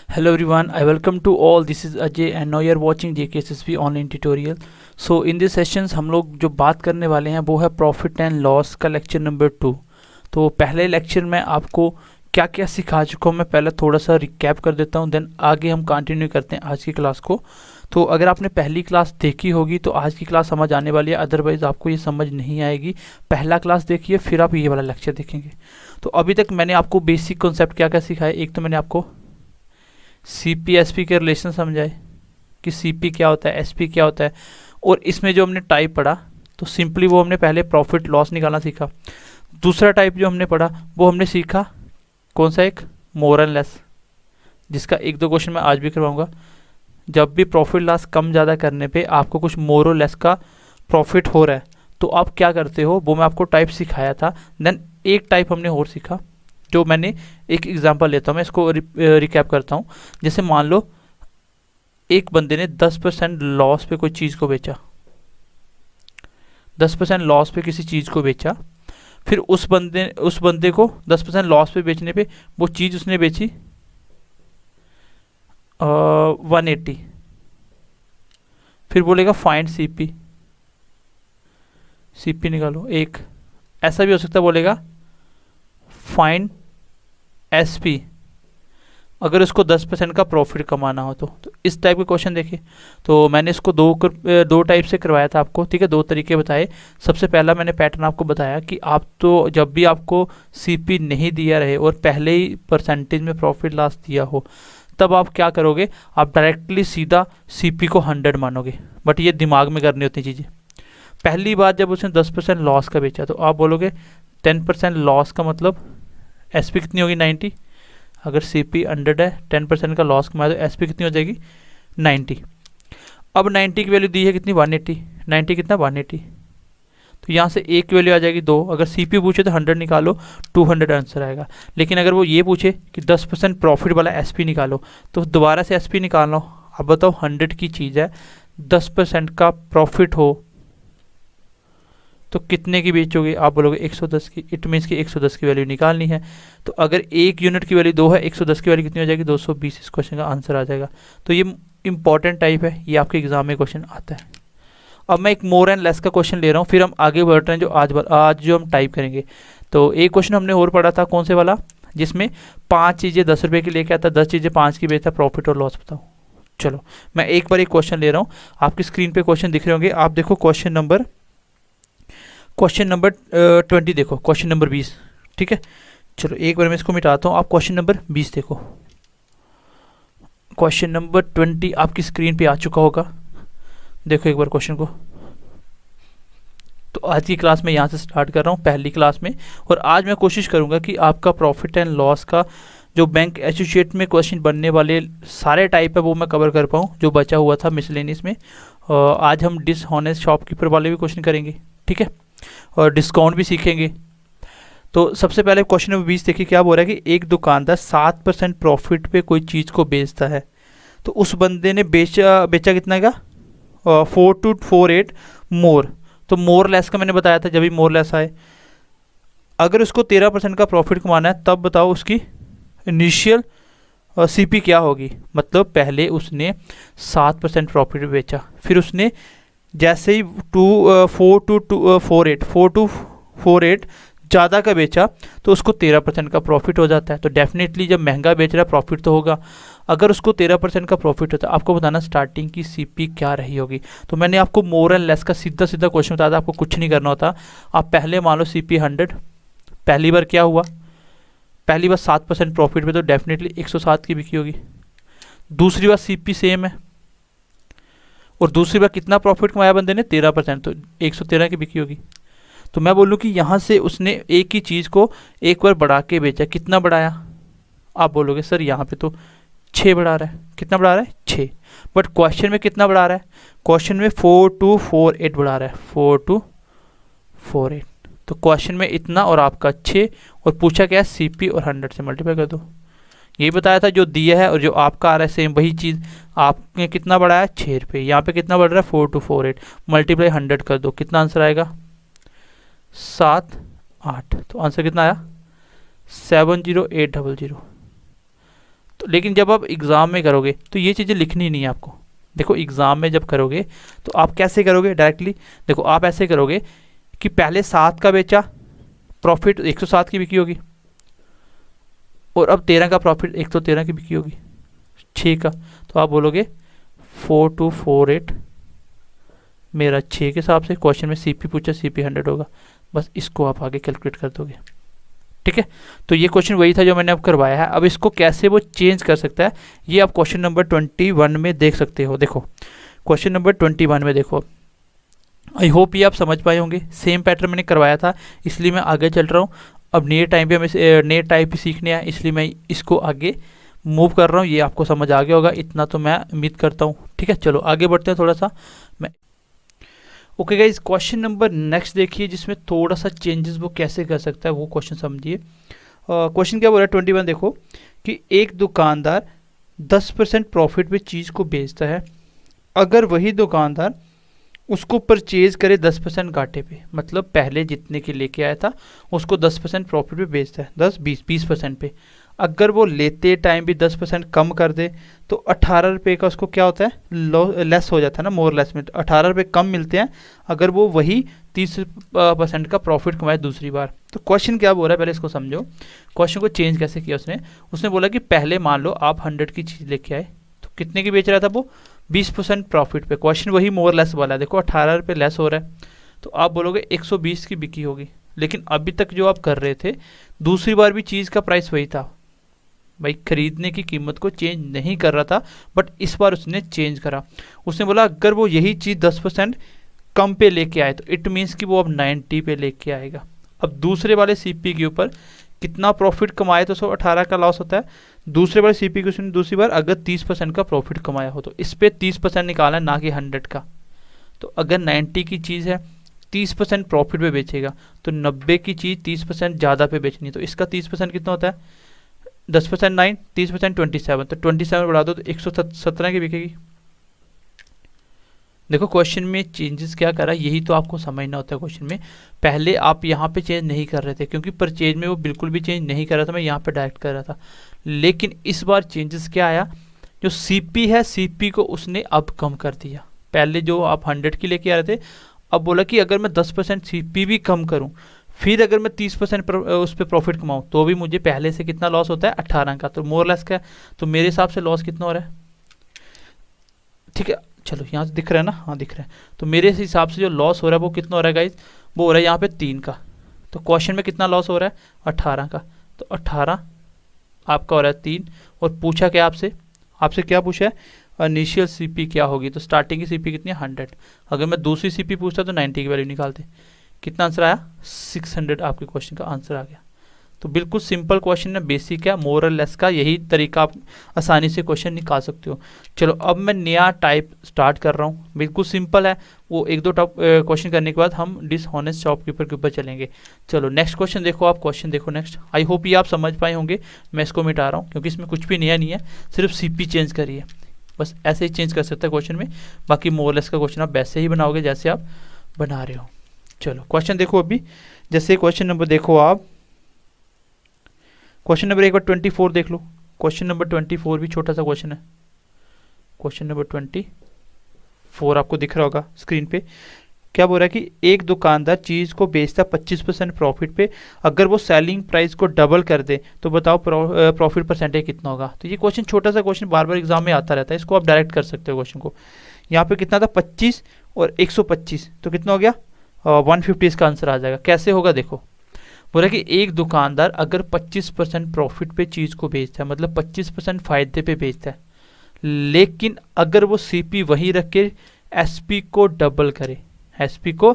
Hello everyone, I welcome to all. This is Ajay and now you are watching JKSSB online tutorial. So in this sessions हम लोग जो बात करने वाले हैं वो है प्रॉफिट एंड लॉस का लेक्चर नंबर 2। तो पहले लेक्चर में आपको क्या क्या सिखा चुका हूँ, मैं पहले थोड़ा सा रिकैप कर देता हूँ, देन आगे हम कंटिन्यू करते हैं आज की क्लास को। तो अगर आपने पहली क्लास देखी होगी तो आज की क्लास समझ आने वाली है, अदरवाइज़ आपको ये समझ नहीं आएगी। पहला क्लास देखिए फिर आप ये वाला लेक्चर देखेंगे। तो अभी तक मैंने आपको बेसिक कॉन्सेप्ट क्या क्या सिखाया। एक तो मैंने आपको CP SP के रिलेशन समझाए कि CP क्या होता है, SP क्या होता है, और इसमें जो हमने टाइप पढ़ा तो सिंपली वो हमने पहले प्रॉफिट लॉस निकालना सीखा। दूसरा टाइप जो हमने पढ़ा वो हमने सीखा कौन सा, एक मोर एंड लेस, जिसका एक दो क्वेश्चन मैं आज भी करवाऊंगा। जब भी प्रॉफिट लॉस कम ज़्यादा करने पे आपको कुछ मोर और लेस का प्रॉफिट हो रहा है तो आप क्या करते हो, वो मैं आपको टाइप सिखाया था। देन एक टाइप हमने और सीखा जो मैंने एक एग्जांपल लेता हूँ, मैं इसको रिकैप करता हूँ। जैसे मान लो एक बंदे ने 10% लॉस पे कोई चीज़ को बेचा, 10% लॉस पे किसी चीज़ को बेचा, फिर उस बंदे को 10% लॉस पे बेचने पे वो चीज़ उसने बेची 180। फिर बोलेगा फाइंड सीपी निकालो। एक ऐसा भी हो सकता है, बोलेगा फाइंड SP अगर उसको 10% का प्रॉफिट कमाना हो तो इस टाइप के क्वेश्चन देखिए। तो मैंने इसको दो टाइप से करवाया था आपको, ठीक है, दो तरीके बताए। सबसे पहला मैंने पैटर्न आपको बताया कि आप तो जब भी आपको CP नहीं दिया रहे और पहले ही परसेंटेज में प्रॉफिट लॉस दिया हो तब आप क्या करोगे, आप डायरेक्टली सीधा CP को 100 मानोगे। बट ये दिमाग में करनी होती चीज़ें। पहली बार जब उसने 10% लॉस का बेचा तो आप बोलोगे 10% लॉस का मतलब SP कितनी होगी, 90। अगर CP 100 है, 10% का लॉस कमाया तो SP कितनी हो जाएगी, 90। अब 90 की वैल्यू दी है कितनी, 180। 90 कितना, 180। तो यहाँ से एक वैल्यू आ जाएगी 2। अगर CP पूछे तो 100 निकालो, 200 आंसर आएगा। लेकिन अगर वो ये पूछे कि 10% प्रॉफिट वाला SP निकालो तो दोबारा से SP निकालना हो। अब बताओ 100 की चीज़ है, 10% का प्रॉफिट हो तो कितने की बेचोगे, आप बोलोगे 110 की। इट मीन्स कि 110 की वैल्यू निकालनी है। तो अगर एक यूनिट की वैल्यू 2 है, 110 की वैल्यू कितनी हो जाएगी, 220। इस क्वेश्चन का आंसर आ जाएगा। तो ये इंपॉर्टेंट टाइप है, ये आपके एग्जाम में क्वेश्चन आता है। अब मैं एक मोर एंड लेस का क्वेश्चन ले रहा हूँ, फिर हम आगे बढ़ रहे हैं जो आज जो हम टाइप करेंगे। तो एक क्वेश्चन हमने और पढ़ा था, कौन से वाला, जिसमें 5 चीज़ें 10 रुपये की लेके आता, 10 चीज़ें 5 की बेचता, प्रॉफिट और लॉस बताओ। चलो मैं एक बार एक क्वेश्चन ले रहा हूँ, आपकी स्क्रीन पे क्वेश्चन दिख रहे होंगे। आप देखो क्वेश्चन नंबर 20 देखो, क्वेश्चन नंबर 20, ठीक है। चलो एक बार मैं इसको मिटाता हूँ, आप क्वेश्चन नंबर 20 देखो। क्वेश्चन नंबर 20 आपकी स्क्रीन पे आ चुका होगा, देखो एक बार क्वेश्चन को। तो आज की क्लास में यहाँ से स्टार्ट कर रहा हूँ, पहली क्लास में। और आज मैं कोशिश करूँगा कि आपका प्रॉफिट एंड लॉस का जो बैंक एसोसिएट में क्वेश्चन बनने वाले सारे टाइप है वो मैं कवर कर पाऊँ, जो बचा हुआ था मिसलेनियस में। आज हम डिसऑनेस्ट शॉपकीपर वाले भी क्वेश्चन करेंगे, ठीक है, और डिस्काउंट भी सीखेंगे। तो सबसे पहले क्वेश्चन नंबर 20 देखिए, क्या बोल रहा है कि एक दुकानदार 7% प्रॉफिट पे कोई चीज़ को बेचता है। तो उस बंदे ने बेचा कितना का, 4 to 48 मोर। तो मोर लेस का मैंने बताया था, जब भी मोर लेस आए अगर उसको 13% का प्रॉफिट कमाना है तब बताओ उसकी इनिशियल CP क्या होगी। मतलब पहले उसने 7% प्रॉफिट बेचा, फिर उसने जैसे ही 4 to 48 ज़्यादा का बेचा तो उसको 13% का प्रॉफिट हो जाता है। तो डेफिनेटली जब महंगा बेच रहा है प्रॉफिट तो होगा। अगर उसको 13% का प्रॉफिट होता है, आपको बताना स्टार्टिंग की CP क्या रही होगी। तो मैंने आपको मोर एंड लेस का सीधा क्वेश्चन बताया था, आपको कुछ नहीं करना होता। आप पहले मान लो CP 100, पहली बार क्या हुआ, पहली बार 7% प्रॉफिट पे तो डेफिनेटली 107 की बिकी होगी। दूसरी बार CP सेम है और दूसरी बार कितना प्रॉफिट कमाया बंदे ने, 13%, तो 113 की बिकी होगी। तो मैं बोलूँ कि यहाँ से उसने एक ही चीज़ को एक बार बढ़ा के बेचा। कितना बढ़ाया, आप बोलोगे सर यहाँ पे तो 6 बढ़ा रहा है। कितना बढ़ा रहा है, 6। बट क्वेश्चन में कितना बढ़ा रहा है, क्वेश्चन में 4 to 48 बढ़ा रहा है, 4 to 48। तो क्वेश्चन में इतना और आपका 6, और पूछा क्या है, CP और 100 से मल्टीप्लाई कर दो। यही बताया था, जो दिया है और जो आपका आ रहा है सेम वही चीज़। आपने कितना बढ़ाया, 6 रुपये। यहाँ पे कितना बढ़ रहा है, 4 to 48, मल्टीप्लाई 100 कर दो, कितना आंसर आएगा, 7 8। तो आंसर कितना आया, 70800। तो लेकिन जब आप एग्ज़ाम में करोगे तो ये चीज़ें लिखनी नहीं है आपको। देखो एग्ज़ाम में जब करोगे तो आप कैसे करोगे डायरेक्टली, देखो आप ऐसे करोगे कि पहले 7 का बेचा, प्रॉफिट 107 की बिकी होगी, और अब 13 का प्रॉफिट 113 की बिकी होगी, 6 का, तो आप बोलोगे 4248 मेरा 6 के हिसाब से। क्वेश्चन में सीपी पूछा, सीपी 100 होगा, बस इसको आप आगे कैलकुलेट कर दोगे। ठीक है, तो ये क्वेश्चन वही था जो मैंने अब करवाया है। अब इसको कैसे वो चेंज कर सकता है ये आप क्वेश्चन नंबर 21 में देख सकते हो। देखो क्वेश्चन नंबर 21 में देखो, आई होप ये आप समझ पाए होंगे। सेम पैटर्न मैंने करवाया था इसलिए मैं आगे चल रहा हूँ। अब नए टाइम पे हमें नए टाइप ही सीखने हैं, इसलिए मैं इसको आगे मूव कर रहा हूँ। ये आपको समझ आ गया होगा, इतना तो मैं उम्मीद करता हूँ। ठीक है, चलो आगे बढ़ते हैं थोड़ा सा। मैं okay guys, question number next देखिए, जिसमें थोड़ा सा चेंजेस वो कैसे कर सकता है वो क्वेश्चन समझिए। क्वेश्चन क्या बोल रहा है 21, देखो कि एक दुकानदार 10% प्रॉफिट पे चीज़ को बेचता है, अगर वही दुकानदार उसको परचेज करे 10% घाटे पे, मतलब पहले जितने की लेके आया था उसको 10% प्रॉफिट पे बेचता है, 20% पे। अगर वो लेते टाइम भी 10% कम कर दे तो 18 रुपये का उसको क्या होता है, लेस हो जाता है ना, मोर लेस में 18 रुपये कम मिलते हैं अगर वो वही 30% का प्रॉफिट कमाए दूसरी बार। तो क्वेश्चन क्या बोल रहा है पहले इसको समझो। क्वेश्चन को चेंज कैसे किया उसने बोला कि पहले मान लो आप 100 की चीज़ लेके आए, तो कितने की बेच रहा था वो, 20% प्रॉफिट पे। क्वेश्चन वही मोर लेस वाला है, देखो 18 रुपये लेस हो रहा है, तो आप बोलोगे 120 की बिकी होगी। लेकिन अभी तक जो आप कर रहे थे दूसरी बार भी चीज़ का प्राइस वही था भाई, खरीदने की कीमत को चेंज नहीं कर रहा था, बट इस बार उसने चेंज करा। उसने बोला अगर वो यही चीज़ 10% कम पे लेके आए तो इट मीन्स कि वो अब 90 पे लेके आएगा। अब दूसरे वाले सीपी के ऊपर कितना प्रॉफिट कमाए तो 118 का लॉस होता है। दूसरे वाले सीपी के उसने दूसरी बार अगर 30% का प्रॉफिट कमाया हो तो इस पर 30% निकाला है, ना कि 100 का। तो अगर 90 की चीज़ है 30% प्रॉफिट पे बेचेगा तो 90 की चीज़ 30% ज़्यादा पे बेचनी है, तो इसका 30% कितना होता है, 10% 9, 30% 27, तो 27 बढ़ा दो तो 117 की बिकेगी। देखो क्वेश्चन में चेंजेस क्या करा, यही तो आपको समझना होता है। क्वेश्चन में पहले आप यहाँ पे चेंज नहीं कर रहे थे क्योंकि परचेज में वो बिल्कुल भी चेंज नहीं कर रहा था, मैं यहाँ पे डायरेक्ट कर रहा था। लेकिन इस बार चेंजेस क्या आया, जो सीपी है सीपी को उसने अब कम कर दिया। पहले जो आप 100 की लेके आ रहे थे, अब बोला कि अगर मैं 10% सीपी भी कम करूँ, फिर अगर मैं 30% उस पर प्रॉफिट कमाऊँ तो भी मुझे पहले से कितना लॉस होता है, 18 का, तो मोर लेस का। तो मेरे हिसाब से लॉस कितना हो रहा है, ठीक है चलो यहाँ से दिख रहा है ना, हाँ दिख रहा है। तो मेरे हिसाब से जो लॉस हो रहा है वो कितना हो रहा है गाइज, वो हो रहा है यहाँ पे 3 का। तो क्वेश्चन में कितना लॉस हो रहा है, 18 का। तो 18 आपका हो रहा है 3, और पूछा क्या आपसे क्या पूछा है, इनिशियल सीपी क्या होगी, तो स्टार्टिंग की सीपी कितनी है, 100। अगर मैं दूसरी सीपी पूछता तो 90 की वैल्यू निकालते। कितना आंसर आया, 600 आपके क्वेश्चन का आंसर आ गया। तो बिल्कुल सिंपल क्वेश्चन है, बेसिक है, मोर और लेस का यही तरीका आप आसानी से क्वेश्चन निकाल सकते हो। चलो अब मैं नया टाइप स्टार्ट कर रहा हूँ, बिल्कुल सिंपल है। वो 1-2 टॉप क्वेश्चन करने के बाद हम डिसऑनेस्ट शॉपकीपर के ऊपर चलेंगे। चलो नेक्स्ट क्वेश्चन देखो, आप क्वेश्चन देखो नेक्स्ट। आई होप ये आप समझ पाए होंगे। मैं इसको मिटा रहा हूँ क्योंकि इसमें कुछ भी नया नहीं है, सिर्फ सीपी चेंज करिए, बस ऐसे ही चेंज कर सकते हैं क्वेश्चन में। बाकी मोर लेस का क्वेश्चन आप वैसे ही बनाओगे जैसे आप बना रहे हो। चलो क्वेश्चन देखो अभी, जैसे क्वेश्चन नंबर देखो आप, क्वेश्चन नंबर एक बार 24 देख लो। क्वेश्चन नंबर 24 भी छोटा सा क्वेश्चन है। क्वेश्चन नंबर 24 आपको दिख रहा होगा स्क्रीन पे। क्या बोल रहा है कि एक दुकानदार चीज़ को बेचता 25% प्रॉफिट पे, अगर वो सेलिंग प्राइस को डबल कर दे तो बताओ प्रॉफिट परसेंटेज कितना होगा। तो ये क्वेश्चन छोटा सा क्वेश्चन बार बार एग्जाम में आता रहता है, इसको आप डायरेक्ट कर सकते हो क्वेश्चन को। यहाँ पे कितना था, 25 और 125, तो कितना हो गया, 150 इसका आंसर आ जाएगा। कैसे होगा देखो, बोला कि एक दुकानदार अगर 25% प्रॉफिट पे चीज़ को बेचता है, मतलब 25% फायदे पे बेचता है, लेकिन अगर वो सीपी वही रख के एसपी को डबल करे, एसपी को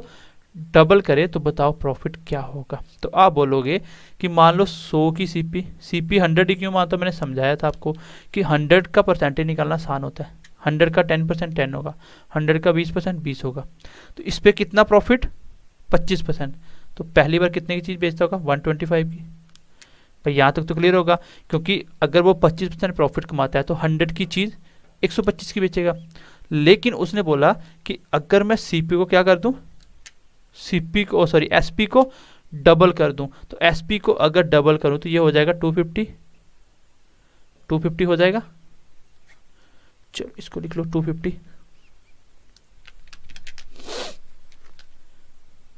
डबल करे तो बताओ प्रॉफिट क्या होगा। तो आप बोलोगे कि मान लो 100 की सीपी 100 ही क्यों मानता, मैंने समझाया था आपको कि 100 का परसेंटेज निकालना आसान होता है। 100 का 10% 10 होगा, 100 का 20% 20 होगा। तो इस पर कितना प्रॉफिट, 25%। तो पहली बार कितने की चीज़ बेचता होगा, 125 की। भाई यहाँ तक तो क्लियर होगा, क्योंकि अगर वो 25% प्रॉफिट कमाता है तो 100 की चीज़ 125 की बेचेगा। लेकिन उसने बोला कि अगर मैं सीपी को क्या कर दूं, एसपी को डबल कर दूं, तो एसपी को अगर डबल करूं तो ये हो जाएगा 250 250 हो जाएगा। चलो इसको लिख लो 250।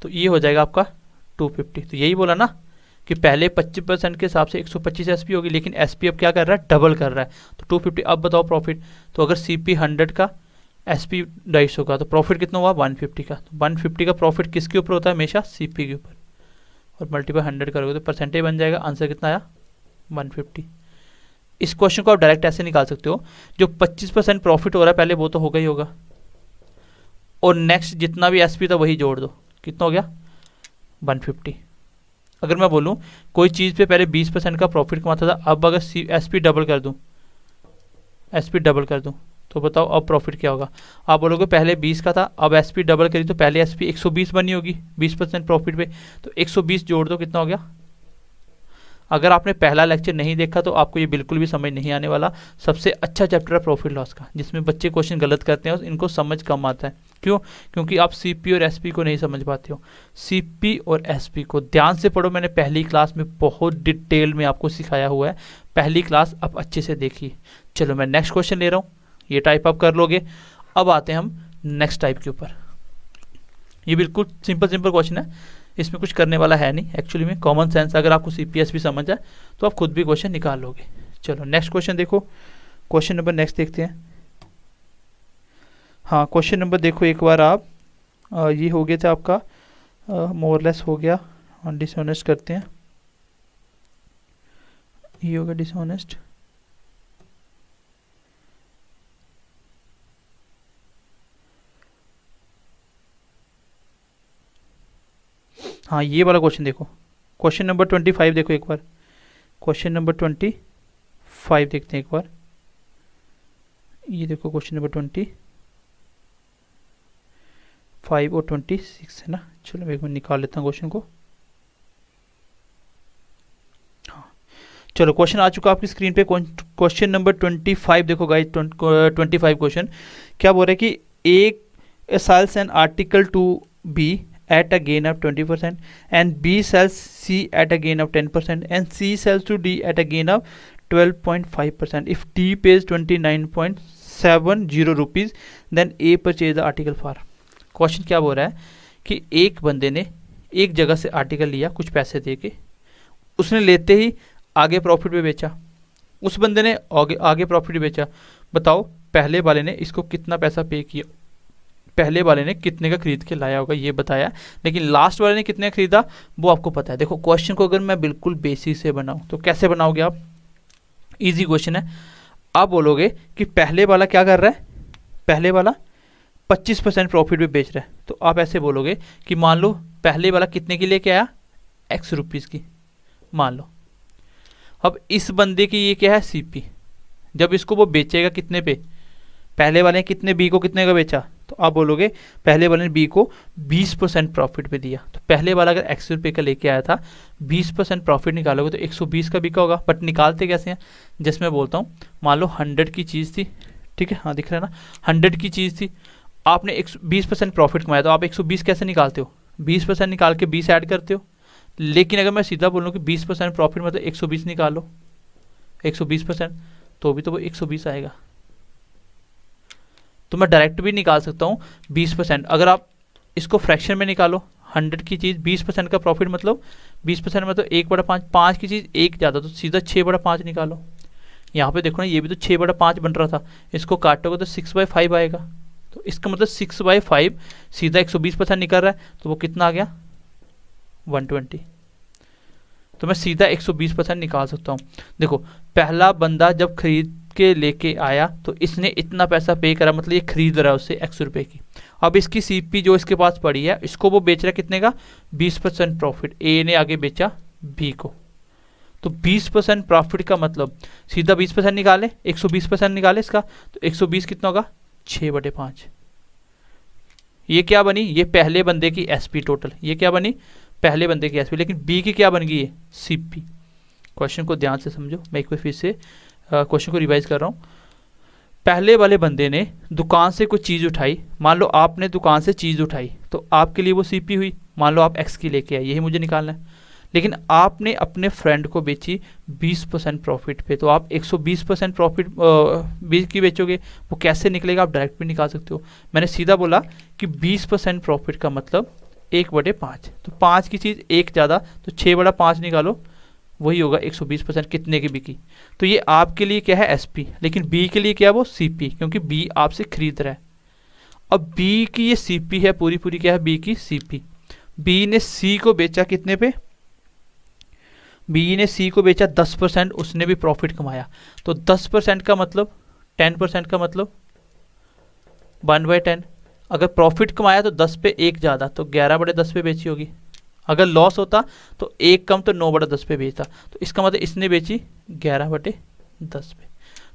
तो ये हो जाएगा आपका 250। तो यही बोला ना कि पहले 25% के हिसाब से 125 एसपी होगी, लेकिन एसपी अब क्या कर रहा है, डबल कर रहा है। तो 250। अब बताओ प्रॉफिट, तो अगर सीपी 100 का एसपी 250 का, तो प्रॉफिट कितना हुआ 150 का। तो 150 का प्रॉफिट किसके ऊपर होता है, हमेशा सीपी के ऊपर, और मल्टीप्लाई 100 करोगे तो परसेंटेज बन जाएगा। आंसर कितना आया 150। इस क्वेश्चन को आप डायरेक्ट ऐसे निकाल सकते हो, जो 25% प्रॉफिट हो रहा है पहले वो तो होगा ही होगा, और नेक्स्ट जितना भी एसपी था वही जोड़ दो, कितना हो गया 150। अगर मैं बोलूं कोई चीज़ पे पहले 20% का प्रॉफिट कमाता था, अब अगर एसपी डबल कर दूं, एसपी डबल कर दूं, तो बताओ अब प्रॉफिट क्या होगा। आप बोलोगे पहले 20 का था, अब एसपी डबल करी तो पहले एसपी 120 बनी होगी 20% प्रॉफिट पे, तो 120 जोड़ दो, कितना हो गया। अगर आपने पहला लेक्चर नहीं देखा तो आपको ये बिल्कुल भी समझ नहीं आने वाला। सबसे अच्छा चैप्टर है प्रॉफिट लॉस का, जिसमें बच्चे क्वेश्चन गलत करते हैं और इनको समझ कम आता है। क्यों? क्योंकि आप सीपी और एसपी को नहीं समझ पाते हो। सीपी और एसपी को ध्यान से पढ़ो, मैंने पहली क्लास में बहुत डिटेल में आपको सिखाया हुआ है, पहली क्लास आप अच्छे से देखिए। चलो मैं नेक्स्ट क्वेश्चन ले रहा हूँ, ये टाइप आप कर लोगे। अब आते हैं हम नेक्स्ट टाइप के ऊपर। ये बिल्कुल सिंपल क्वेश्चन है, इसमें कुछ करने वाला है नहीं एक्चुअली में, कॉमन सेंस अगर आपको सीपीएस भी समझ आए तो आप खुद भी क्वेश्चन निकाल लोगे। चलो नेक्स्ट क्वेश्चन देखो, क्वेश्चन नंबर नेक्स्ट देखते हैं। हाँ क्वेश्चन नंबर देखो एक बार आप, ये हो गया था आपका मोरलेस हो गया, डिसऑनेस्ट करते हैं, ये होगा डिसऑनेस्ट। हाँ ये वाला क्वेश्चन देखो, क्वेश्चन नंबर 25 देखो एक बार, क्वेश्चन नंबर 25 देखते हैं एक बार। ये देखो क्वेश्चन नंबर 25 और 26 है ना। चलो एक मिनट निकाल लेता हूँ क्वेश्चन को। हाँ चलो क्वेश्चन आ चुका आपकी स्क्रीन पे, क्वेश्चन नंबर 25 देखो गाइस। 25 क्वेश्चन क्या बोल रहा है कि एक sells an article to be at a gain of 20% and B sells C at a gain of 10% and C sells to D at a gain of 12.5%. If D pays 29.70 rupees then A purchase the article for। Question क्या बोल रहा है कि एक बंदे ने एक जगह से आर्टिकल लिया कुछ पैसे दे के, उसने लेते ही आगे प्रॉफिट में बेचा, उस बंदे ने आगे प्रॉफिट में बेचा। बताओ पहले वाले ने इसको कितना पैसा पे किया, पहले वाले ने कितने का खरीद के लाया होगा ये बताया, लेकिन लास्ट वाले ने कितने खरीदा वो आपको पता है। देखो क्वेश्चन को अगर मैं बिल्कुल बेसिक से बनाऊं तो कैसे बनाओगे आप, इजी क्वेश्चन है। आप बोलोगे कि पहले वाला क्या कर रहा है, पहले वाला 25% प्रॉफिट में बेच रहा है, तो आप ऐसे बोलोगे कि मान लो पहले वाला कितने की लेके आया, x रुपीज़ की मान लो। अब इस बंदे की ये क्या है सीपी, जब इसको वो बेचेगा कितने पे, पहले वाले ने कितने बी को कितने का बेचा, तो आप बोलोगे पहले वाले ने बी को 20% प्रॉफिट पे दिया। तो पहले वाला अगर 100 रुपये का लेके आया था, 20% प्रॉफिट निकालोगे तो 120 का बिका होगा। बट निकालते कैसे हैं, जैसे मैं बोलता हूँ मान लो 100 की चीज़ थी, ठीक है, हाँ दिख रहा है ना, 100 की चीज़ थी, आपने 20% प्रॉफिट कमाया, तो आप 120 कैसे निकालते हो, 20% निकाल के 20 ऐड करते हो। लेकिन अगर मैं सीधा बोलूँ कि 20% प्रॉफिट मतलब 120 निकालो, 120%, तो भी तो वो 120 आएगा। तो मैं डायरेक्ट भी निकाल सकता हूँ 20%। अगर आप इसको फ्रैक्शन में निकालो, 100 की चीज़ 20% का प्रॉफिट मतलब 20% मतलब 1/5, 5 की चीज़ 1 ज़्यादा, तो सीधा 6/5 निकालो। यहाँ पे देखो ना, ये भी तो 6/5 बन रहा था, इसको काटोगे तो 6/5 आएगा। तो इसका मतलब 6/5 सीधा 120% निकल रहा है, तो वो कितना आ गया 120। तो मैं सीधा 120% निकाल सकता हूँ। देखो पहला बंदा जब खरीद के लेके आया तो इसने इतना पैसा पे करा, मतलब ये खरीद रहा है उससे 100 रुपये की। अब इसकी सीपी जो इसके पास पड़ी है, इसको वो बेच रहा है कितने का, 20% प्रॉफिट। ए ने आगे बेचा बी को, तो 20% प्रॉफिट का मतलब सीधा 20% निकाले, 120% निकाले इसका, तो 120 कितना होगा 6/5। ये क्या बनी, ये पहले बंदे की एसपी टोटल, ये क्या बनी पहले बंदे की एसपी, लेकिन बी की क्या बन गई है सीपी। क्वेश्चन को ध्यान से समझो, मैं एक बार फिर से क्वेश्चन को रिवाइज कर रहा हूँ। पहले वाले बंदे ने दुकान से कुछ चीज़ उठाई, मान लो आपने दुकान से चीज़ उठाई तो आपके लिए वो सीपी हुई, मान लो आप एक्स की लेके आए, यही मुझे निकालना है। लेकिन आपने अपने फ्रेंड को बेची 20% प्रॉफिट पे, तो आप 120% प्रॉफिट बीच की बेचोगे, वो कैसे निकलेगा? आप डायरेक्ट भी निकाल सकते हो। मैंने सीधा बोला कि 20% प्रॉफिट का मतलब 1/5, तो 5 की चीज़ 1 ज़्यादा, तो 6/5 निकालो, वही होगा 120% कितने की बिकी। तो ये आपके लिए क्या है? एसपी, लेकिन बी के लिए क्या है? वो सीपी, क्योंकि बी आपसे खरीद रहा है। अब बी की ये सीपी है, पूरी पूरी क्या है? बी की सीपी। बी ने सी को बेचा कितने पे? बी ने सी को बेचा 10%, उसने भी प्रॉफिट कमाया। तो 10% का मतलब 10% का मतलब 1/10। अगर प्रॉफिट कमाया तो 10 पे 1 ज़्यादा, तो 11/10 पे बेची होगी। अगर लॉस होता तो 1 कम, तो 9/10 पे बेचता। तो इसका मतलब इसने बेची 11/10 पे।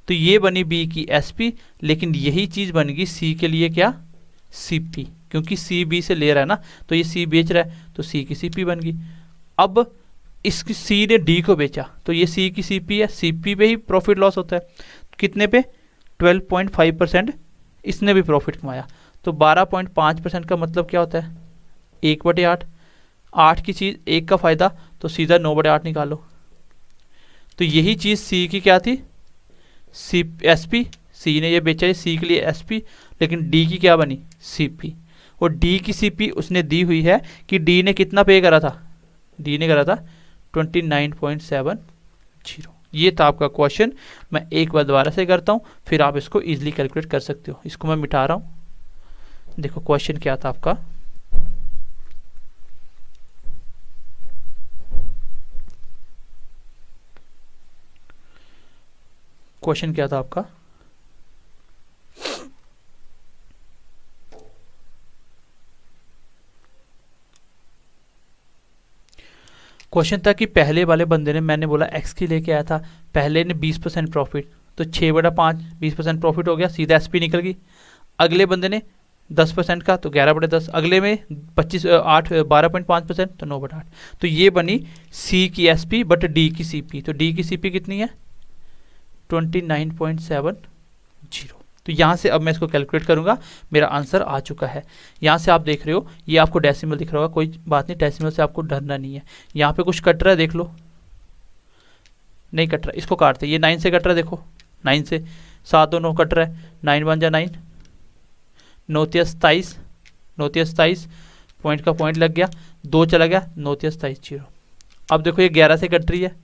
तो ये बनी बी की एसपी, लेकिन यही चीज़ बन गई सी के लिए क्या? सीपी, क्योंकि सी बी से ले रहा है ना, तो ये सी बेच रहा है, तो सी की सीपी बन गई। अब इसकी सी ने डी को बेचा, तो ये सी की सीपी है, सीपी पे ही प्रॉफिट लॉस होता है। कितने पे? 12.5% इसने भी प्रॉफिट कमाया। तो 12.5% का मतलब क्या होता है? 1/8। 8 की चीज़ 1 का फ़ायदा, तो सीधा 9/8 निकालो। तो यही चीज़ सी की क्या थी? C SP. सी ने ये बेचा है सी के लिए एसपी, लेकिन डी की क्या बनी? सीपी। और डी की सीपी उसने दी हुई है कि डी ने कितना पे करा था? डी ने करा था 29.70। ये था आपका क्वेश्चन। मैं एक बार दोबारा से करता हूँ, फिर आप इसको इजीली कैलकुलेट कर सकते हो। इसको मैं मिटा रहा हूँ। देखो क्वेश्चन क्या था आपका। क्वेश्चन क्या था आपका? क्वेश्चन था कि पहले वाले बंदे ने, मैंने बोला एक्स की लेके आया था, पहले ने 20% प्रॉफिट, तो 6/5 20% प्रॉफिट हो गया, सीधा एसपी निकल गई। अगले बंदे ने 10% का, तो 11/10। अगले में 12.5%, तो 9/8। तो ये बनी सी की एसपी बट डी की सीपी। तो डी की सीपी कितनी है? 29.70। तो यहाँ से अब मैं इसको कैलकुलेट करूँगा, मेरा आंसर आ चुका है। यहाँ से आप देख रहे हो, ये आपको डेसिमल दिख रहा होगा, कोई बात नहीं, डेसिमल से आपको डरना नहीं है। यहाँ पे कुछ कट रहा है, देख लो। नहीं कट रहा, इसको काटते, ये 9 से कट रहा है, देखो 9 से 7 2 9 कट रहा है, 9 1 जा 9, 9 27, 9 27, पॉइंट का पॉइंट लग गया, 2 चला गया, 9 27 0। अब देखो ये 11 से कट रही है,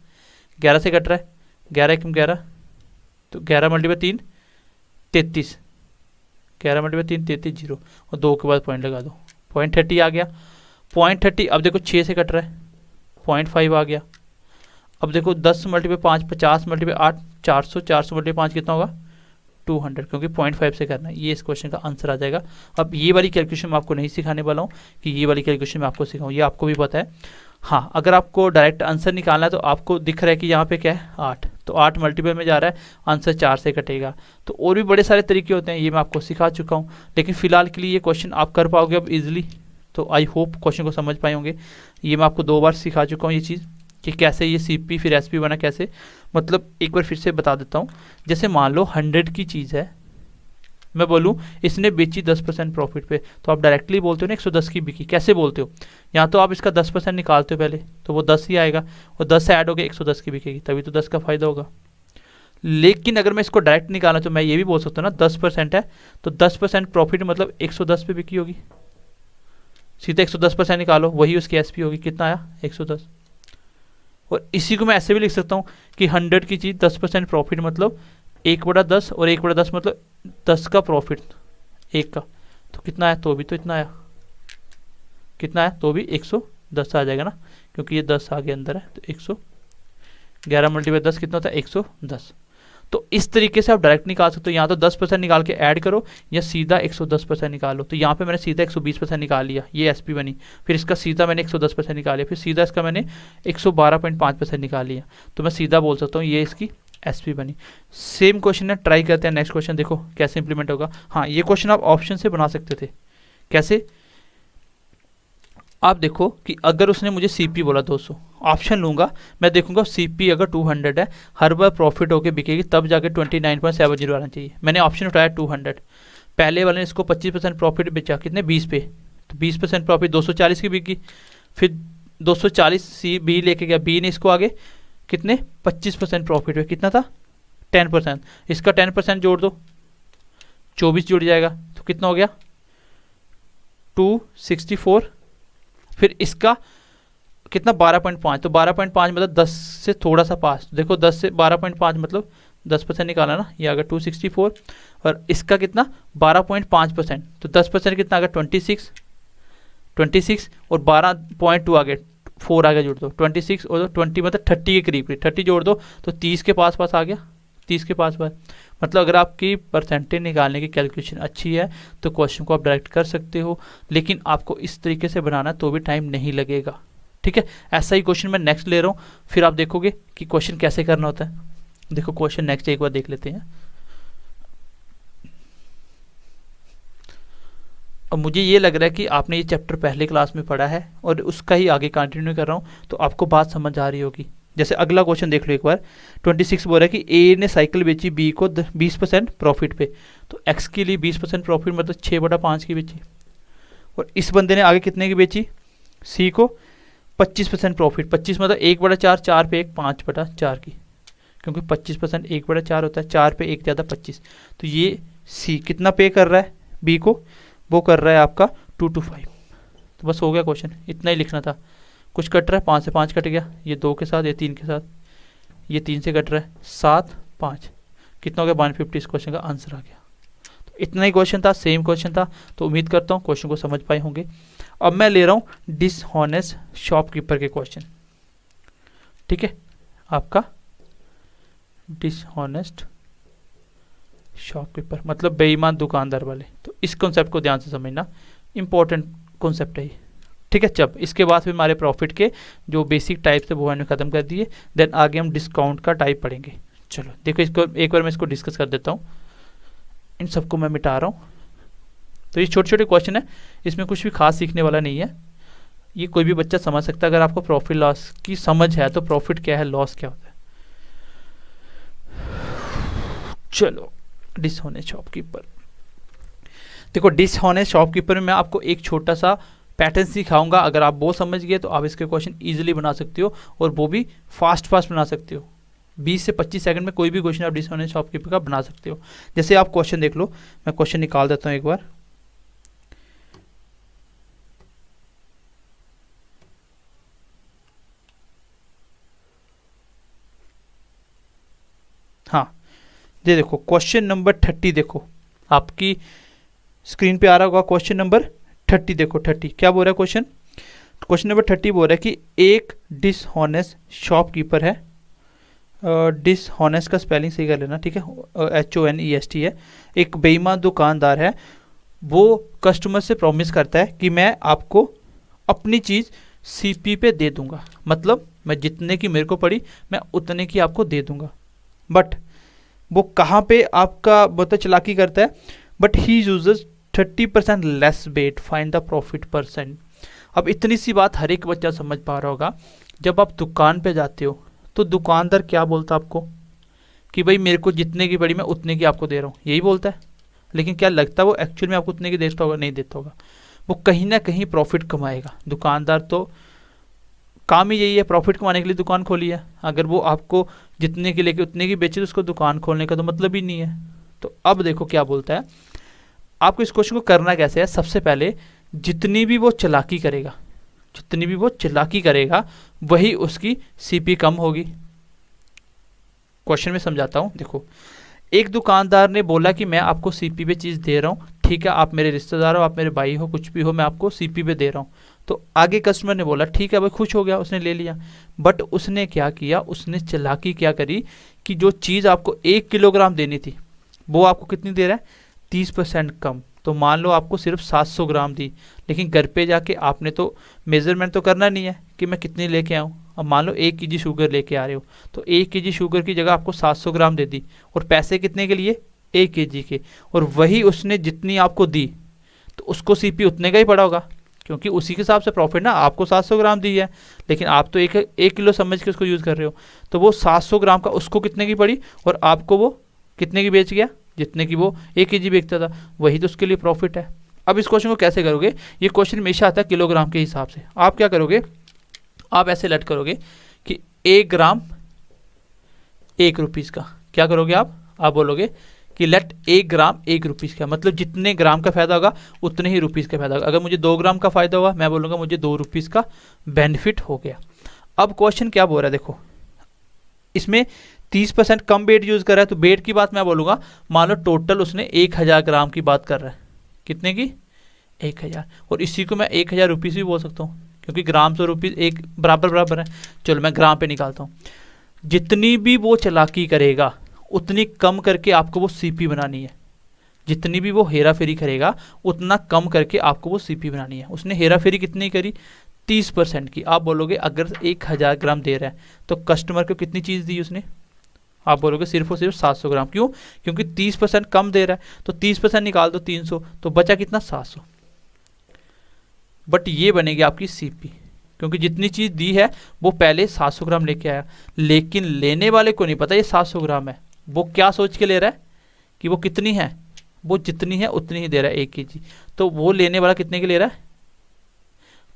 11 से कट रहा है, 11 1 11, तो 11 × 3 33, 11 × 3 33 0, और 2 के बाद पॉइंट लगा दो, 0.30 आ गया। 0.30 अब देखो 6 से कट रहा है, 0.5 आ गया। अब देखो 10 × 5 50 × 8 400, 400 × 5 कितना होगा? 200, क्योंकि 0.5 से करना है। ये इस क्वेश्चन का आंसर आ जाएगा। अब ये वाली कैलकुलेशन मैं आपको नहीं सिखाने वाला हूँ कि ये वाली कैलकुलेशन मैं आपको सिखाऊँ, ये आपको भी पता है। हाँ, अगर आपको डायरेक्ट आंसर निकालना है तो आपको दिख रहा है कि यहाँ पे क्या है? 8, तो 8 मल्टीपल में जा रहा है, आंसर 4 से कटेगा। तो और भी बड़े सारे तरीके होते हैं, ये मैं आपको सिखा चुका हूँ, लेकिन फिलहाल के लिए ये क्वेश्चन आप कर पाओगे अब इजीली। तो आई होप क्वेश्चन को समझ पाए होंगे। ये मैं आपको 2 बार सिखा चुका हूँ ये चीज़, कि कैसे ये सीपी फिर एसपी बना कैसे। मतलब एक बार फिर से बता देता हूँ। जैसे मान लो 100 की चीज़ है, मैं बोलूँ इसने बेची 10% प्रॉफिट पे, तो आप डायरेक्टली बोलते हो ना 110 की बिकी। कैसे बोलते हो? यहाँ तो आप इसका 10% निकालते हो पहले, तो वो 10 ही आएगा, और 10 से ऐड हो गया 110 की बिकेगी, तभी तो 10 का फायदा होगा। लेकिन अगर मैं इसको डायरेक्ट निकालना, तो मैं ये भी बोल सकता हूँ ना 10% है, तो 10% प्रॉफिट मतलब 110 पे बिकी होगी, सीधे 110% निकालो, वही उसकी एसपी होगी। कितना आया? 110। और इसी को मैं ऐसे भी लिख सकता हूँ कि 100 की चीज़ 10% प्रॉफिट मतलब 1/10, और 1/10 मतलब 10 का प्रॉफिट 1 का, तो कितना आया? तो भी तो इतना आया। कितना आया? तो भी 110 आ जाएगा ना, क्योंकि ये 10 आगे अंदर है, तो 111 × 10 कितना होता है? 110। तो इस तरीके से आप डायरेक्ट निकाल सकते हो। यहाँ तो 10% निकाल के ऐड करो, या सीधा 110% निकालो। तो यहाँ पे मैंने सीधा 120% निकाल लिया, ये एसपी बनी। फिर इसका सीधा मैंने 110% निकाल लिया, फिर सीधा इसका मैंने 112.5% निकाल लिया। तो मैं सीधा बोल सकता हूँ ये इसकी एसपी बनी। सेम क्वेश्चन है, ट्राई करते हैं नेक्स्ट क्वेश्चन, देखो कैसे इंप्लीमेंट होगा। हाँ, ये क्वेश्चन आप ऑप्शन से बना सकते थे। कैसे? आप देखो कि अगर उसने मुझे सीपी बोला 200, ऑप्शन लूँगा, मैं देखूंगा सीपी अगर 200 है, हर बार प्रॉफिट होके बिकेगी, तब जाके 29.70 आना चाहिए। मैंने ऑप्शन उठाया 200, पहले वाले ने इसको 25% प्रॉफिट बेचा, कितने? 20 पे, तो 20% प्रॉफिट 240 की बिकी। फिर 240 सी बी लेके गया, बी ने इसको आगे कितने 25% प्रॉफिट हुए, कितना था 10%, इसका 10% जोड़ दो 24 जुड़ जाएगा, तो कितना हो गया 264, फिर इसका कितना 12.5, तो 12.5 मतलब 10 से थोड़ा सा पास, देखो 10 से 12.5 मतलब 10% निकाला ना, ये आ गया 264, और इसका कितना 12.5%, तो 10% कितना आ गया 26 और 12.2 आ गया 4 आ गया, जोड़ दो 26 और 20 मतलब 30 के करीब, 30 जोड़ दो तो 30 के पास पास आ गया, 30 के पास पास। मतलब अगर आपकी परसेंटेज निकालने की कैलकुलेशन अच्छी है तो क्वेश्चन को आप डायरेक्ट कर सकते हो, लेकिन आपको इस तरीके से बनाना तो भी टाइम नहीं लगेगा, ठीक है। ऐसा ही क्वेश्चन मैं नेक्स्ट ले रहा हूँ, फिर आप देखोगे कि क्वेश्चन कैसे करना होता है। देखो क्वेश्चन नेक्स्ट एक बार देख लेते हैं। अब मुझे ये लग रहा है कि आपने ये चैप्टर पहले क्लास में पढ़ा है और उसका ही आगे कंटिन्यू कर रहा हूँ, तो आपको बात समझ आ रही होगी। जैसे अगला क्वेश्चन देख लो एक बार, 26 बोल रहा है कि ए ने साइकिल बेची बी को 20% प्रॉफिट पे, तो एक्स के लिए 20% प्रॉफिट मतलब 6/5 की बेची, और इस बंदे ने आगे कितने की बेची सी को 25% प्रॉफिट, 25 मतलब 1/4, 4 पे 1 5/4 की, क्योंकि 25% 1/4 होता है, 4 पे 1 ज़्यादा 25, तो ये सी कितना पे कर रहा है बी को, वो कर रहा है आपका 225। तो बस हो गया क्वेश्चन, इतना ही लिखना था। कुछ कट रहा है, 5 से 5 कट गया, ये 2 के साथ, ये 3 के साथ, ये 3 से कट रहा है 7 5, कितना हो गया 150, इस क्वेश्चन का आंसर आ गया। तो इतना ही क्वेश्चन था, सेम क्वेश्चन था, तो उम्मीद करता हूँ क्वेश्चन को समझ पाए होंगे। अब मैं ले रहा हूँ डिसऑनेस्ट शॉपकीपर के क्वेश्चन, ठीक है, आपका डिसऑनेस्ट शॉपकीपर मतलब बेईमान दुकानदार वाले, तो इस कॉन्सेप्ट को ध्यान से समझना, इंपॉर्टेंट कॉन्सेप्ट है ये, ठीक है। जब इसके बाद फिर हमारे प्रॉफिट के जो बेसिक टाइप थे वो हमने खत्म कर दिए, देन आगे हम डिस्काउंट का टाइप पढ़ेंगे। चलो देखो इसको एक बार मैं इसको डिस्कस कर देता हूँ, इन सबको मैं मिटा रहा हूँ। तो ये छोटे छोटे क्वेश्चन है, इसमें कुछ भी खास सीखने वाला नहीं है, ये कोई भी बच्चा समझ सकता है अगर आपको प्रॉफिट लॉस की समझ है, तो प्रॉफिट क्या है लॉस क्या होता है। चलो डिसऑनेस्ट शॉपकीपर, देखो डिसऑनेस्ट शॉपकीपर में मैं आपको एक छोटा सा पैटर्न सिखाऊंगा, अगर आप वो समझ गए तो आप इसके क्वेश्चन इजीली बना सकते हो, और वो भी फास्ट बना सकते हो, 20 से 25 सेकंड में कोई भी क्वेश्चन आप डिसऑनेस्ट शॉपकीपर का बना सकते हो। जैसे आप क्वेश्चन देख लो, मैं क्वेश्चन निकाल देता हूँ एक बार। हाँ ये देखो क्वेश्चन नंबर 30, देखो आपकी स्क्रीन पे आ रहा होगा क्वेश्चन नंबर 30, देखो 30 क्या बोल रहा है क्वेश्चन, क्वेश्चन नंबर 30 बोल रहा है कि एक डिसऑनेस्ट शॉपकीपर है, डिसऑनेस्ट का स्पेलिंग सही कर लेना, ठीक है, HONEST है, एक बेईमान दुकानदार है, वो कस्टमर से प्रॉमिस करता है कि मैं आपको अपनी चीज़ CP पे दे दूंगा, मतलब मैं जितने की मेरे को पड़ी मैं उतने की आपको दे दूंगा, बट वो कहाँ पे आपका बहुत चालाकी करता है, but he uses 30% less bet, find the profit %। अब इतनी सी बात हर एक बच्चा समझ पा रहा होगा, जब आप दुकान पे जाते हो तो दुकानदार क्या बोलता है आपको कि भाई मेरे को जितने की पड़ी मैं उतने की आपको दे रहा हूँ, यही बोलता है, लेकिन क्या लगता है वो एक्चुअल में आपको उतने की देता होगा, नहीं देता होगा, वो कहीं ना कहीं प्रॉफिट कमाएगा। दुकानदार तो काम ही यही है, प्रॉफिट कमाने के लिए दुकान खोली है, अगर वो आपको जितने की लेके उतने की बेचे तो उसको दुकान खोलने का तो मतलब ही नहीं है। तो अब देखो क्या बोलता है, आपको इस क्वेश्चन को करना कैसे है, सबसे पहले जितनी भी वो चालाकी करेगा, जितनी भी वो चालाकी करेगा वही उसकी CP कम होगी। क्वेश्चन में समझाता हूँ, देखो एक दुकानदार ने बोला कि मैं आपको CP पे चीज़ दे रहा हूँ, ठीक है, आप मेरे रिश्तेदार हो, आप मेरे भाई हो, कुछ भी हो, मैं आपको CP पे दे रहा हूँ। तो आगे कस्टमर ने बोला ठीक है भाई, खुश हो गया, उसने ले लिया, बट उसने क्या किया, उसने चालाकी क्या करी कि जो चीज़ आपको 1 किलोग्राम देनी थी वो आपको कितनी दे रहा है 30% कम। तो मान लो आपको सिर्फ 700 ग्राम दी, लेकिन घर पे जाके आपने तो मेज़रमेंट तो करना नहीं है कि मैं कितनी लेके आऊँ। अब मान लो 1 kg शुगर लेके आ रहे हो, तो 1 kg शुगर की जगह आपको 700 ग्राम दे दी, और पैसे कितने के लिए 1 kg के, और वही उसने जितनी आपको दी तो उसको CP उतने का ही पड़ा होगा, क्योंकि उसी के हिसाब से प्रॉफिट ना, आपको 700 ग्राम दी है लेकिन आप तो 1 किलो समझ के उसको यूज़ कर रहे हो, तो वो 700 ग्राम का उसको कितने की पड़ी और आपको वो कितने की बेच गया, जितने की वो 1 kg बेचता था, वही तो उसके लिए प्रॉफिट है। अब इस क्वेश्चन को कैसे करोगे, ये क्वेश्चन हमेशा आता है किलोग्राम के हिसाब से। आप क्या करोगे, आप ऐसे लेट करोगे कि 1 ग्राम 1 रुपीज़ का, क्या करोगे आप बोलोगे कि लेट 1 ग्राम 1 रुपीज़ का, मतलब जितने ग्राम का फायदा होगा उतने ही रुपीज़ का फायदा होगा। अगर मुझे 2 ग्राम का फायदा हुआ, मैं बोलूँगा मुझे 2 रुपीज़ का बेनिफिट हो गया। अब क्वेश्चन क्या बोल रहा है, देखो इसमें 30% कम बेट यूज़ कर रहा है, तो बेट की बात मैं बोलूँगा, मान लो टोटल उसने 1000 ग्राम की बात कर रहा है, कितने की 1000, और इसी को मैं 1000 रुपीज़ भी बोल सकता हूँ क्योंकि ग्राम से रुपीज़ एक बराबर है। चलो मैं ग्राम पे निकालता हूँ। जितनी भी वो चालाकी करेगा उतनी कम करके आपको वो सीपी बनानी है, जितनी भी वो हेरा फेरी करेगा उतना कम करके आपको वो सीपी बनानी है। उसने हेरा फेरी कितनी करी, 30% की। आप बोलोगे अगर 1000 ग्राम दे रहा है तो कस्टमर को कितनी चीज़ दी उसने, आप बोलोगे सिर्फ और सिर्फ 700 ग्राम। क्यों, क्योंकि 30% कम दे रहा है, तो 30% निकाल दो 300, तो बचा कितना 700। बट ये बनेगी आपकी सीपी, क्योंकि जितनी चीज़ दी है वो पहले 700 ग्राम लेके आया, लेकिन लेने वाले को नहीं पता ये 700 ग्राम है। वो क्या सोच के ले रहा है कि वो कितनी है, वो जितनी है उतनी ही दे रहा है 1 kg, तो वो लेने वाला कितने के ले रहा है,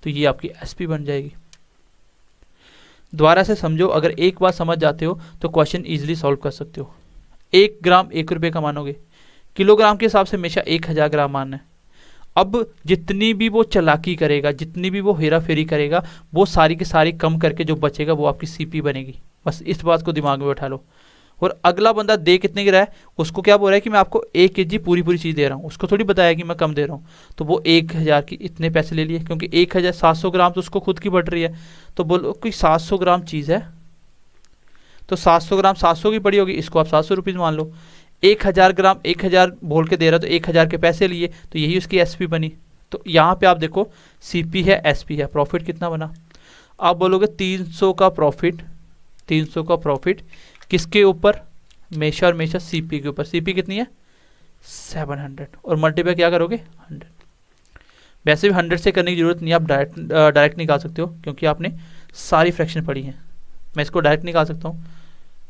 तो ये आपकी एसपी बन जाएगी। दोबारा से समझो, अगर एक बात समझ जाते हो तो क्वेश्चन इजीली सॉल्व कर सकते हो। 1 ग्राम 1 रुपये का मानोगे, किलोग्राम के हिसाब से हमेशा 1000 ग्राम मानना है। अब जितनी भी वो चालाकी करेगा, जितनी भी वो हेरा फेरी करेगा, वो सारी की सारी कम करके जो बचेगा वो आपकी सीपी बनेगी। बस इस बात को दिमाग में बैठा लो। और अगला बंदा दे कितने की रहा है, उसको क्या बोल रहा है कि मैं आपको 1 kg पूरी चीज़ दे रहा हूँ, उसको थोड़ी बताया कि मैं कम दे रहा हूँ। तो वो 1000 की इतने पैसे ले लिए, क्योंकि 1700 ग्राम तो उसको खुद की बढ़ रही है। तो बोलो कि 700 ग्राम चीज़ है, तो 700 ग्राम 700 की पड़ी होगी, इसको आप 700 रुपीज़ मान लो। 1000 ग्राम 1000 बोल के दे रहा, तो 1000 के पैसे लिए, तो यही उसकी एसपी बनी। तो यहाँ पे आप देखो सीपी है एसपी है, प्रॉफिट कितना बना। आप बोलोगे 300 का प्रॉफिट, 300 का प्रॉफिट किसके ऊपर, मेशा और मेशा सीपी के ऊपर। सीपी कितनी है 700, और मल्टीप्लाई क्या करोगे 100। वैसे भी 100 से करने की जरूरत नहीं, आप डायरेक्ट निकाल सकते हो क्योंकि आपने सारी फ्रैक्शन पढ़ी हैं। मैं इसको डायरेक्ट निकाल सकता हूँ,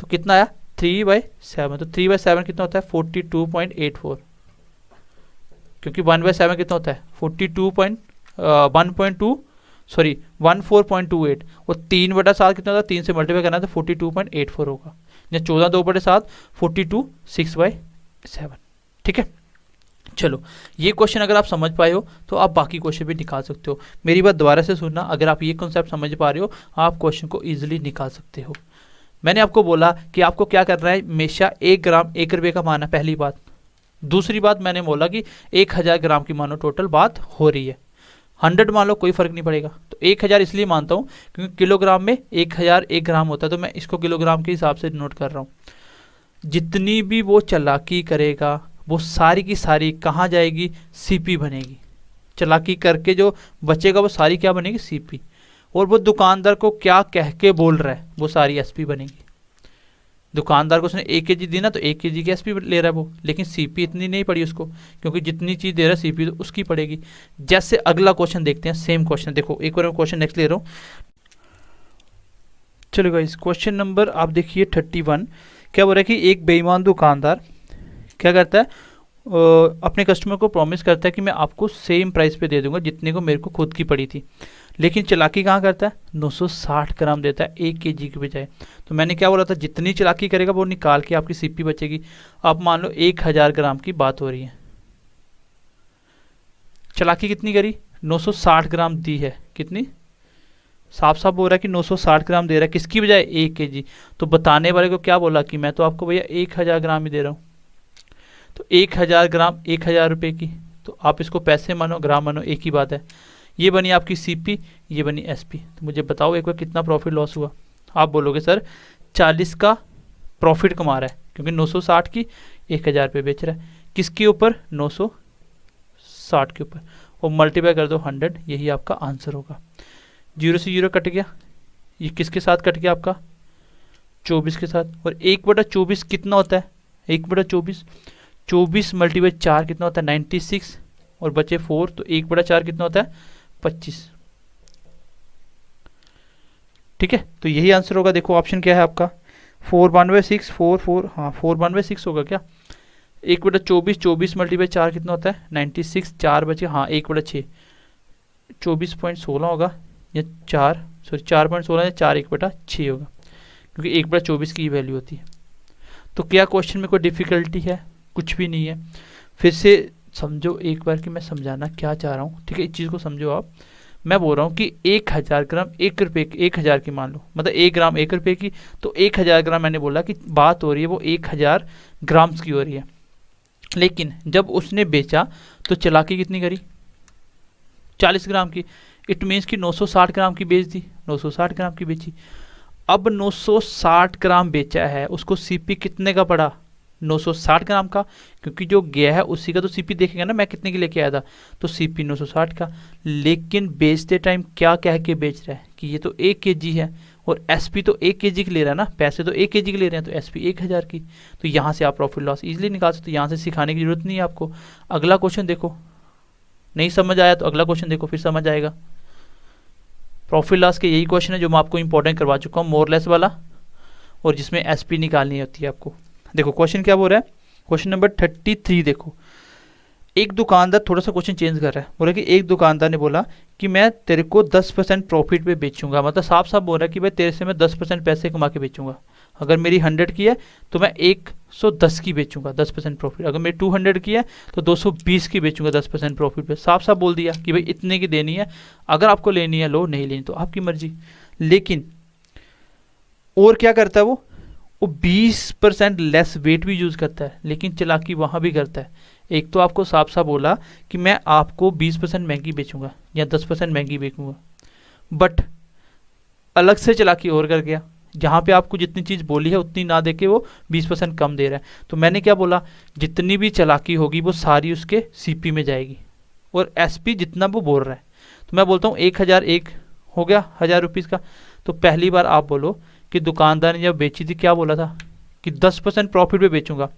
तो कितना आया 3/7, तो 3/7 कितना होता है 42.84, क्योंकि 1/7 कितना होता है 14.28, और 3/7 कितना होता है, 3 से मल्टीप्लाई करना है तो 42.84 होगा, या 14 2/7 42 6/7। ठीक है, चलो ये क्वेश्चन अगर आप समझ पाए हो तो आप बाकी क्वेश्चन भी निकाल सकते हो। मेरी बात दोबारा से सुनना, अगर आप ये कॉन्सेप्ट समझ पा रहे हो आप क्वेश्चन को ईजिली निकाल सकते हो। मैंने आपको बोला कि आपको क्या करना है, हमेशा 1 ग्राम 1 रुपये का माना, पहली बात। दूसरी बात मैंने बोला कि 1000 ग्राम की मानो टोटल बात हो रही है, 100 मान लो कोई फर्क नहीं पड़ेगा। तो 1000 इसलिए मानता हूँ क्योंकि किलोग्राम में 1000 1 ग्राम होता है, तो मैं इसको किलोग्राम के हिसाब से नोट कर रहा हूँ। जितनी भी वो चालाकी करेगा वो सारी की सारी कहाँ जाएगी, सीपी बनेगी। चालाकी करके जो बचेगा वो सारी क्या बनेगी, सीपी। और वो दुकानदार को क्या कह के बोल रहा है वो सारी एसपी बनेगी। दुकानदार को उसने 1 kg दी ना, तो 1 kg की एसपी ले रहा है वो, लेकिन सीपी इतनी नहीं पड़ी उसको, क्योंकि जितनी चीज़ दे रहा है सीपी तो उसकी पड़ेगी। जैसे अगला क्वेश्चन देखते हैं, सेम क्वेश्चन देखो, एक बार मैं क्वेश्चन नेक्स्ट ले रहा हूँ। चलो गाइस, क्वेश्चन नंबर आप देखिए 31। क्या बोल रहा है कि एक बेईमान दुकानदार क्या करता है, अपने कस्टमर को प्रॉमिस करता है कि मैं आपको सेम प्राइस पे दे दूंगा जितने को मेरे को खुद की पड़ी थी, लेकिन चालाकी कहाँ करता है, 960 ग्राम देता है 1 kg के बजाय। तो मैंने क्या बोला था, जितनी चालाकी करेगा वो निकाल के आपकी सीपी बचेगी। अब मान लो 1000 ग्राम की बात हो रही है, चालाकी कितनी करी, 960 ग्राम दी है, कितनी, साफ साफ बोल रहा है कि 960 ग्राम दे रहा है, किसकी बजाय 1 kg। तो बताने वाले को क्या बोला कि मैं तो आपको भैया 1000 ग्राम ही दे रहा हूँ। तो 1000 ग्राम 1000 रुपये की, तो आप इसको पैसे मानो ग्राम मानो एक ही बात है। ये बनी आपकी सीपी, ये बनी एसपी। तो मुझे बताओ एक बार कितना प्रॉफिट लॉस हुआ। आप बोलोगे सर 40 का प्रॉफिट कमा रहा है, क्योंकि 960 की 1000 रुपये बेच रहा है, किसके ऊपर 960 के ऊपर, और मल्टीप्लाई कर दो 100, यही आपका आंसर होगा। 0 से 0 कट गया, ये किसके साथ कट गया आपका 24 के साथ, और 1/24 कितना होता है, 1/24 24 मल्टीप्लाई 4 कितना होता है 96, और बचे 4, तो 1/4 कितना होता है 25। ठीक है, तो यही आंसर होगा। देखो ऑप्शन क्या है आपका 4/6 4 हाँ 4/6 होगा क्या। 1/24 24 मल्टीप्लाई 4 कितना होता है 96, 4 बचे हाँ 1/6 24.16 होगा, या 4 सॉरी 4.16 4 1/6 होगा, क्योंकि 1/24 की वैल्यू होती है। तो क्या क्वेश्चन में कोई डिफ़िकल्टी है? कुछ भी नहीं है। फिर से समझो एक बार कि मैं समझाना क्या चाह रहा हूँ, ठीक है, इस चीज़ को समझो आप। मैं बोल रहा हूँ कि 1000 ग्राम 1 रुपये की, 1000 की मान लो, मतलब 1 ग्राम 1 रुपये की, तो 1000 ग्राम मैंने बोला कि बात हो रही है वो 1000 ग्राम्स की हो रही है। लेकिन जब उसने बेचा तो चालाकी कितनी करी? 40 ग्राम की। इट मीन्स कि 960 ग्राम की बेच दी, 960 ग्राम की बेची। अब 960 ग्राम बेचा है, उसको सीपी कितने का पड़ा? 960 ग्राम का, क्योंकि जो गया है उसी का तो सीपी देखेगा ना, मैं कितने की लेके आया था, तो सीपी 960 का। लेकिन बेचते टाइम क्या कह के बेच रहा है कि ये तो 1 kg है, और एसपी तो 1 kg की ले रहा है ना, पैसे तो 1 kg के ले रहे हैं, तो एसपी 1000 की। तो यहाँ से आप प्रॉफिट लॉस इजीली निकाल सकते हो, यहाँ से सिखाने की जरूरत नहीं है आपको। अगला क्वेश्चन देखो, नहीं समझ आया तो अगला क्वेश्चन देखो, फिर समझ आएगा। प्रॉफिट लॉस के यही क्वेश्चन है जो मैं आपको इंपॉर्टेंट करवा चुका हूँ, मोरलेस वाला, और जिसमें एसपी निकालनी होती है आपको। देखो क्वेश्चन क्या बोल रहा है, क्वेश्चन नंबर 33 देखो। एक दुकानदार, थोड़ा सा क्वेश्चन चेंज कर रहा है, बोला कि एक दुकानदार ने बोला कि मैं तेरे को 10% प्रॉफिट पे बेचूंगा, मतलब साफ साफ बोल रहा है कि भाई तेरे से मैं 10% पैसे कमा के बेचूंगा। अगर मेरी 100 की है तो मैं 110 की बेचूंगा 10% प्रॉफिट, अगर मेरी 200 की है तो 220 की बेचूंगा 10% प्रॉफिट पे। साफ साफ बोल दिया कि भाई इतने की देनी है, अगर आपको लेनी है लो, नहीं लेनी तो आपकी मर्जी। लेकिन और क्या करता है वो 20% लेस वेट भी यूज़ करता है, लेकिन चालाकी वहाँ भी करता है। एक तो आपको साफ साफ बोला कि मैं आपको 20% महंगी बेचूंगा या 10% महंगी बेचूंगा, बट अलग से चालाकी और कर गया, जहाँ पे आपको जितनी चीज़ बोली है उतनी ना देके वो 20% कम दे रहा है। तो मैंने क्या बोला, जितनी भी चालाकी होगी वो सारी उसके सीपी में जाएगी, और एसपी जितना वो बोल रहा है। तो मैं बोलता हूँ 1001 हो गया 1000 रुपीज़ का। तो पहली बार आप बोलो कि दुकानदार ने जब बेची थी क्या बोला था कि 10% प्रॉफिट पे बेचूंगा,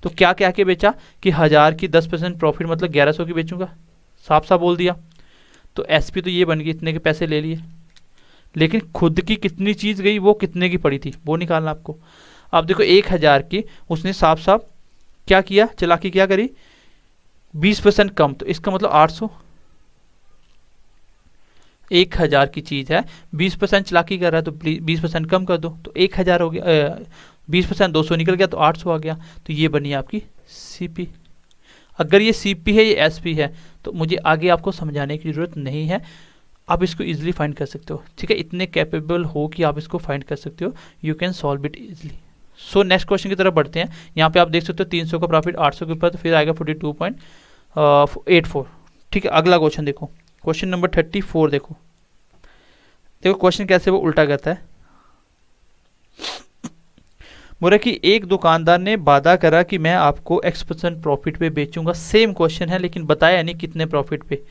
तो क्या क्या के बेचा कि 1000 की 10% प्रॉफिट मतलब 1100 की बेचूंगा, साफ साफ बोल दिया। तो एसपी तो ये बन गई, इतने के पैसे ले लिए, लेकिन खुद की कितनी चीज़ गई वो कितने की पड़ी थी वो निकालना आपको। अब देखो 1000 की उसने साफ साफ क्या किया, चालाकी क्या करी, 20% कम, तो इसका मतलब 800। 1000 की चीज़ है, 20% चालाकी कर रहा है तो 20% कम कर दो, तो 1000 हो गया, 20% 200 निकल गया तो 800 आ गया। तो ये बनी आपकी सीपी। अगर ये सीपी है ये एसपी है तो मुझे आगे आपको समझाने की ज़रूरत नहीं है, आप इसको इजीली फाइंड कर सकते हो, ठीक है। इतने कैपेबल हो कि आप इसको फाइंड कर सकते हो, you can solve it easily. So next question की तरफ बढ़ते हैं। यहाँ पे आप देख सकते हो 300 का प्रॉफिट 800 के ऊपर, तो फिर आएगा 42.84, ठीक है। अगला क्वेश्चन देखो, क्वेश्चन नंबर 34 देखो। देखो क्वेश्चन कैसे वो उल्टा करता है। बोला कि एक दुकानदार ने वादा करा कि मैं आपको X% प्रॉफिट पे बेचूंगा। सेम क्वेश्चन है लेकिन बताया नहीं कितने प्रॉफिट पे,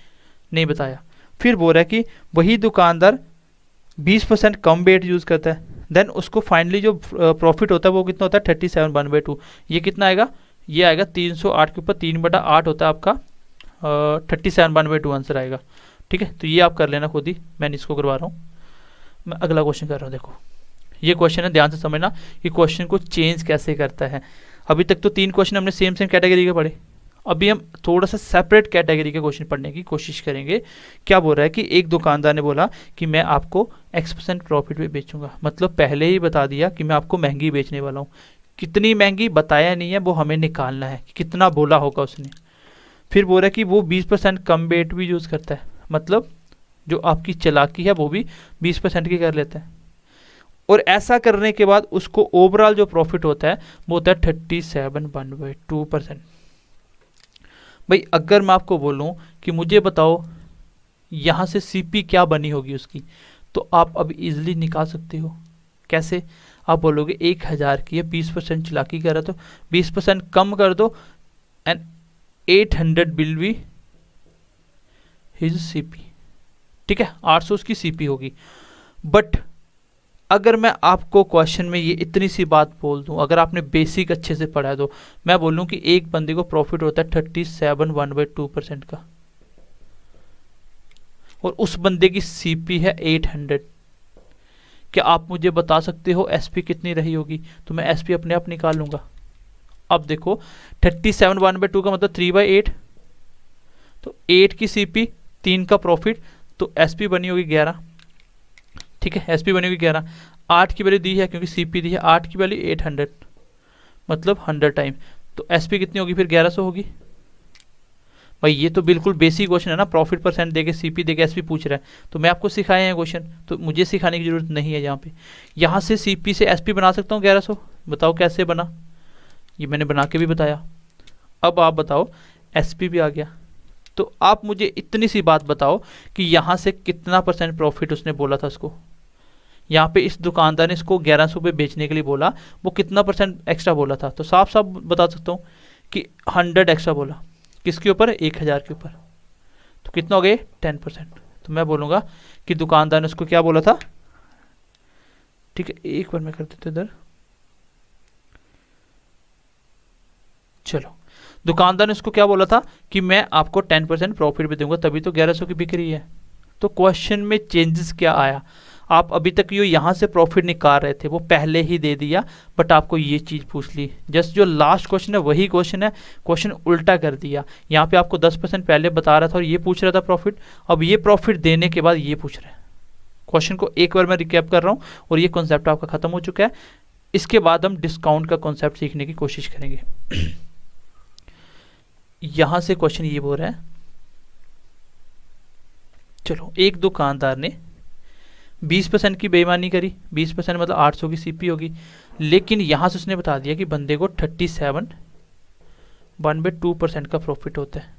नहीं बताया। फिर बोल रहा है कि वही दुकानदार 20% कम वेट यूज़ करता है, देन उसको फाइनली जो प्रॉफिट होता है वो कितना होता है 37/2। ये कितना आएगा, ये आएगा 308 के ऊपर 3/8 होता है आपका 37/2 आंसर आएगा, ठीक है। तो ये आप कर लेना खुद ही, मैंने इसको करवा रहा हूँ। मैं अगला क्वेश्चन कर रहा हूँ। देखो ये क्वेश्चन है, ध्यान से समझना कि क्वेश्चन को चेंज कैसे करता है। अभी तक तो 3 क्वेश्चन हमने सेम कैटेगरी के पढ़े, अभी हम थोड़ा सा सेपरेट कैटेगरी के क्वेश्चन पढ़ने की कोशिश करेंगे। क्या बोल रहा है कि एक दुकानदार ने बोला कि मैं आपको X% प्रॉफिट पे बेचूंगा, मतलब पहले ही बता दिया कि मैं आपको महंगी बेचने वाला हूँ। कितनी महंगी बताया नहीं है, वो हमें निकालना है कि कितना बोला होगा उसने। फिर बोल रहा है कि वो 20% कम वेट भी यूज़ करता है, मतलब जो आपकी चालाकी है वो भी 20% की कर लेता है, और ऐसा करने के बाद उसको ओवरऑल जो प्रॉफिट होता है वो होता है 37/2%। भाई अगर मैं आपको बोलूं कि मुझे बताओ यहाँ से सीपी क्या बनी होगी उसकी, तो आप अब इजीली निकाल सकते हो। कैसे, आप बोलोगे 1000 की है, 20% चालाकी कर रहा तो 20% कम कर दो and 800 will be his CP, ठीक है। 800 उसकी सीपी होगी। बट अगर मैं आपको क्वेश्चन में ये इतनी सी बात बोल दूं, अगर आपने बेसिक अच्छे से पढ़ा है तो मैं बोलूं कि एक बंदे को प्रॉफिट होता है 37/1/2% का, और उस बंदे की सीपी है 800। क्या आप मुझे बता सकते हो एसपी कितनी रही होगी? तो मैं एसपी अपने आप निकाल लूंगा। अब देखो 37/1/2 का मतलब 3/8, तो 8 की सीपी 3 का प्रॉफिट, तो एसपी बनी होगी 11। ठीक है, एसपी बनेगी 11। 8 की वैल्यू दी है क्योंकि सीपी दी है, 8 की वैल्यू 800 मतलब 100 टाइम, तो एसपी कितनी होगी फिर 1100 होगी। भाई ये तो बिल्कुल बेसिक क्वेश्चन है ना, प्रॉफिट परसेंट देके सीपी देके एसपी पूछ रहा है, तो मैं आपको सिखाए हैं क्वेश्चन, तो मुझे सिखाने की जरूरत नहीं है यहाँ पे। यहाँ से सीपी से एसपी बना सकता हूँ 1100, बताओ कैसे बना, ये मैंने बना के भी बताया। अब आप बताओ एसपी भी आ गया, तो आप मुझे इतनी सी बात बताओ कि यहाँ से कितना परसेंट प्रॉफिट उसने बोला था उसको, यहाँ पे इस दुकानदार ने इसको 1100 पे बेचने के लिए बोला, वो कितना परसेंट एक्स्ट्रा बोला था, तो साफ साफ बता सकता हूँ कि 100 एक्स्ट्रा बोला, किसके ऊपर, 1000 के ऊपर, तो कितना हो गया 10%। तो मैं बोलूँगा कि दुकानदार ने उसको क्या बोला था, ठीक है एक बार मैं कर देता इधर, चलो दुकानदार ने उसको क्या बोला था कि मैं आपको 10% प्रॉफिट भी दूंगा, तभी तो 1100 की बिक रही है। तो क्वेश्चन में चेंजेस क्या आया, आप अभी तक ये यहाँ से प्रॉफिट निकाल रहे थे वो पहले ही दे दिया, बट आपको ये चीज़ पूछ ली, जस्ट जो लास्ट क्वेश्चन है वही क्वेश्चन है, क्वेश्चन उल्टा कर दिया। यहाँ पे आपको 10% पहले बता रहा था और ये पूछ रहा था प्रॉफिट, अब ये प्रॉफिट देने के बाद ये पूछ रहा है। क्वेश्चन को एक बार मैं रिकैप कर रहा हूँ और ये कॉन्सेप्ट आपका खत्म हो चुका है। इसके बाद हम डिस्काउंट का कॉन्सेप्ट सीखने की कोशिश करेंगे। यहां से क्वेश्चन ये बोल रहा है, चलो एक दुकानदार ने 20% की बेईमानी करी, 20% मतलब 800 की सीपी होगी, लेकिन यहां से उसने बता दिया कि बंदे को 37.1/2% का प्रॉफिट होता है,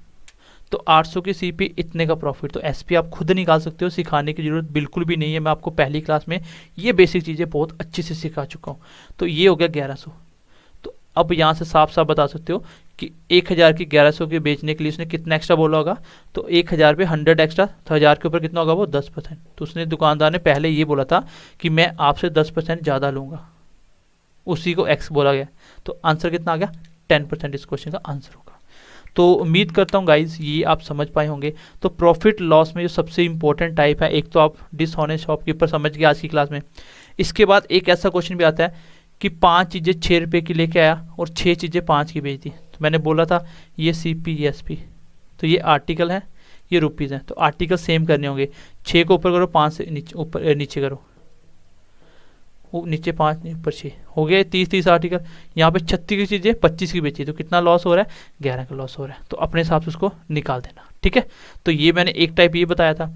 तो 800 की सीपी इतने का प्रॉफिट, तो एसपी आप खुद निकाल सकते हो, सिखाने की जरूरत बिल्कुल भी नहीं है, मैं आपको पहली क्लास में ये बेसिक चीज़ें बहुत अच्छे से सिखा चुका हूँ। तो ये हो गया 1100। तो अब यहाँ से साफ साफ बता सकते हो कि 1000 की 1100 के बेचने के लिए उसने कितना एक्स्ट्रा बोला होगा, तो 1000 पे 100 एक्स्ट्रा, तो 1000 के ऊपर कितना होगा वो 10%, तो उसने दुकानदार ने पहले ये बोला था कि मैं आपसे 10% ज़्यादा लूँगा, उसी को एक्स बोला गया, तो आंसर कितना आ गया 10% इस क्वेश्चन का आंसर होगा। तो उम्मीद करता हूँ गाइज ये आप समझ पाए होंगे। तो प्रॉफिट लॉस में जो सबसे इंपॉर्टेंट टाइप है, एक तो आप डिसऑनेस्ट शॉपकीपर समझ गए आज की क्लास में, इसके बाद एक ऐसा क्वेश्चन भी आता है कि 5 चीज़ें 6 रुपये की लेके आया और 6 चीज़ें 5 की बेच दी, तो मैंने बोला था ये सीपी ये एसपी, तो ये आर्टिकल है ये रुपीज़ है, तो आर्टिकल सेम करने होंगे, 6 को ऊपर करो 5 से नीचे ऊपर नीचे करो, वो नीचे 5 ऊपर 6 हो गया 30 आर्टिकल। यहाँ पे 36 की चीज़ें 25 की बेची, तो कितना लॉस हो रहा है 11 का लॉस हो रहा है, तो अपने हिसाब से उसको निकाल देना, ठीक है। तो ये मैंने एक टाइप ये बताया था,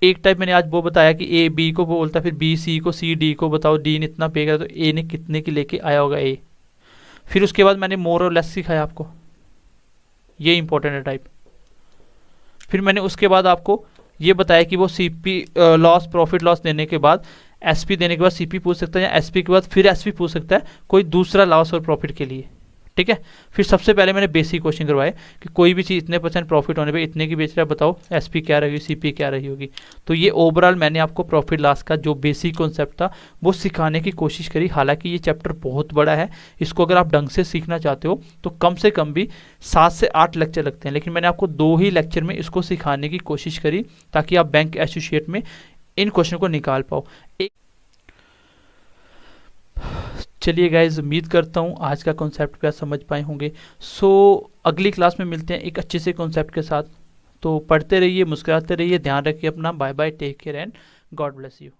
एक टाइप मैंने आज वो बताया कि ए बी को बोलता है, फिर बी सी को, सी डी को, बताओ डी ने इतना पे करा तो ए ने कितने की लेके आया होगा ए। फिर उसके बाद मैंने मोर और लेस सिखाया आपको, ये इंपॉर्टेंट है टाइप। फिर मैंने उसके बाद आपको ये बताया कि वो सीपी लॉस प्रॉफिट लॉस देने के बाद एसपी देने के बाद सीपी पूछ सकता है, या एसपी के बाद फिर एसपी पूछ सकता है कोई दूसरा लॉस और प्रॉफिट के लिए, ठीक है। फिर सबसे पहले मैंने बेसिक क्वेश्चन करवाए कि कोई भी चीज़ इतने % प्रॉफिट होने पे इतने की बेच रहा है, बताओ एसपी क्या रहेगी सीपी क्या रही होगी। तो ये ओवरऑल मैंने आपको प्रॉफिट लॉस का जो बेसिक कॉन्सेप्ट था वो सिखाने की कोशिश करी। हालांकि ये चैप्टर बहुत बड़ा है, इसको अगर आप ढंग से सीखना चाहते हो तो कम से कम भी 7 से 8 लेक्चर लगते हैं, लेकिन मैंने आपको 2 ही लेक्चर में इसको सिखाने की कोशिश करी ताकि आप बैंक एसोसिएट में इन क्वेश्चन को निकाल पाओ। चलिए गाइज, उम्मीद करता हूँ आज का कॉन्सेप्ट भी आप समझ पाए होंगे। सो अगली क्लास में मिलते हैं एक अच्छे से कॉन्सेप्ट के साथ। तो पढ़ते रहिए, मुस्कुराते रहिए, ध्यान रखिए अपना। Bye bye, take care and God bless you.